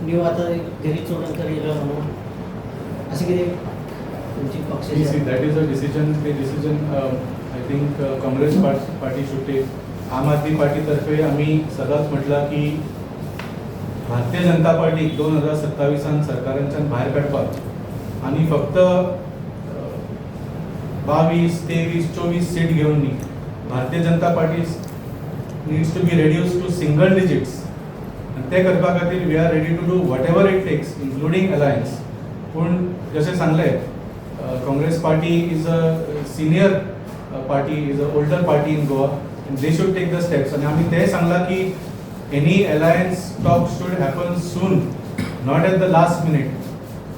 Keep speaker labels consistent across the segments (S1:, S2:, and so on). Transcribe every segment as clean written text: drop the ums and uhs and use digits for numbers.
S1: New आता गिरीश चोडणकर येला म्हणून असे किती तुमची पक्षाची
S2: See, that is a decision. The decision I think Congress party should take. आम आदमी पार्टी तर्फे आम्ही सदांच म्हटलं की भारतीय जनता पार्टी 2027 सरकारांच्या बाहेर काढपाक आणि फक्त 22, 23, 24 सीट घेऊन न्ही. भारतीय Janata party needs to be reduced to single digits. आणि ते करपा खातीर we are ready to do whatever it takes, including alliance. पण जसे सांगले Congress party is a senior party, is a older party in Goa, and they should take the steps. आणि आम्ही ते सांगला की any alliance talks should happen soon, not at the last minute.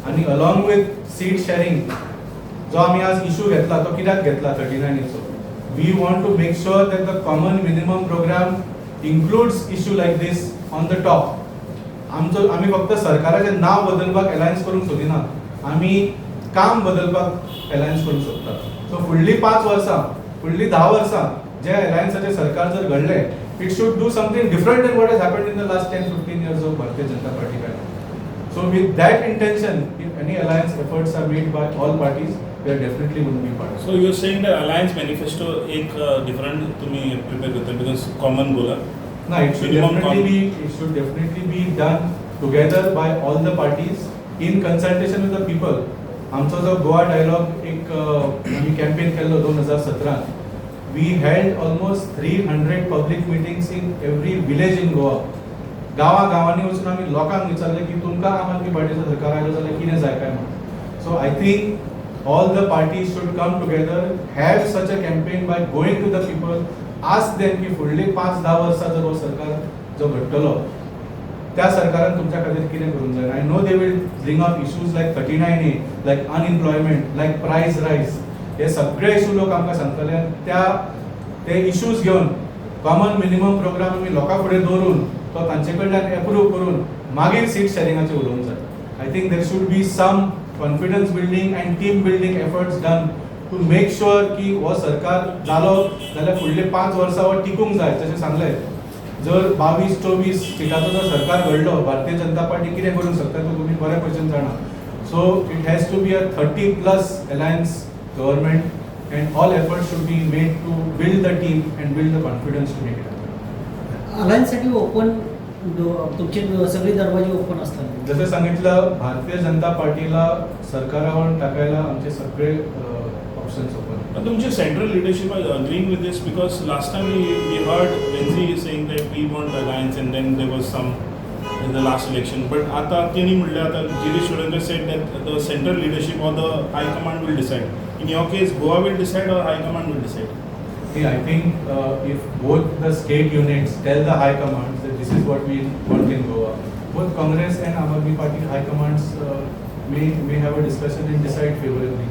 S2: आणि along with seat sharing, जो आम्ही आज issue घेतला तो कित्याक घेतला 39 चो. We want to make sure that the common minimum program includes issue like this on the top. आम्ही फक्त सरकाराचे नाव बदलपाक अलायन्स करूंक सोदिना, आम्ही काम बदलपाक अलायन्स करूंक सोदता. सो फुडली 5 वर्सां, फुडली 10 वर्सां जे अलायन्साचे सरकार जर घडले, it should do something different then what has happened in the last 10-15 years of Bharatiya Janata party काय. So with that intention, if any alliance efforts are made by all parties, we are definitely going to be part of it.
S3: So you are saying the alliance manifesto एक different तुम्ही prepare करता because common बोला.
S2: No, it should definitely be done together by all the parties in consultation with the people. आमचा जो Goa dialogue एक आम्ही campaign केलो 2017. We held almost 300 public meetings in every village in Goa. गावांनी वचून आम्ही लोकांक विचारले की तुमकां आम आदमी पार्टीचो सरकार आयलो जाल्यार कितें जाय काय म्हणून. So I think all the parties should come together, have such a campaign by going to the people, ask them की फुडली 5-10 वर्सां जर हो सरकार जो घडटलो त्या सरकारान तुमच्या खातीर कितें करूंक जाय. I know they will bring up issues like 39A, like unemployment, like price rise. हे सगळे इशू लोक आमकां सांगतले. ते इश्यूज घेवन कॉमन मिनिमम प्रोग्राम आमी लोकां फुडें दवरून तो तांचे कडल्यान एप्रूव करून मागीर सीट शेअरिंगाचेर उलोवंक जाय. I think there should be some confidence building and team building efforts done to make sure की हो सरकार जालो जाल्यार फुडले 5 वर्सां हो टिकूंक जाय. जशें सांगलें, जर 22-24 सिटाचो जर सरकार घडलो, भारतीय जनता पार्टी कितें करूंक शकता तो तुमी बरे भशेन जाणा. So it has to be a 30+ alliance government, and all efforts should be made to build the team and build the confidence to make it happen.
S1: अलायन्ससाठी ओपन तुमचे सगळे दरवाजे ओपन असतात.
S2: जसं सांगितलं, भारतीय जनता पार्टीला सरकारावर टाकायला आमचे सगळे ऑप्शन्स ओपन.
S3: But तुमचे central leadership are agreeing with this because last time we heard Renzi saying that we want alliance and then there was some in the last election. But आता त्यांनी म्हटलं, आता Girish Chodankar said that the central leadership or the high command will decide. In your case, Goa will decide or high command will decide?
S2: I think if both the state units tell the high commands that this is what we want in Goa, both Congress and Aam Aadmi Party high commands may have a discussion and decide favorably.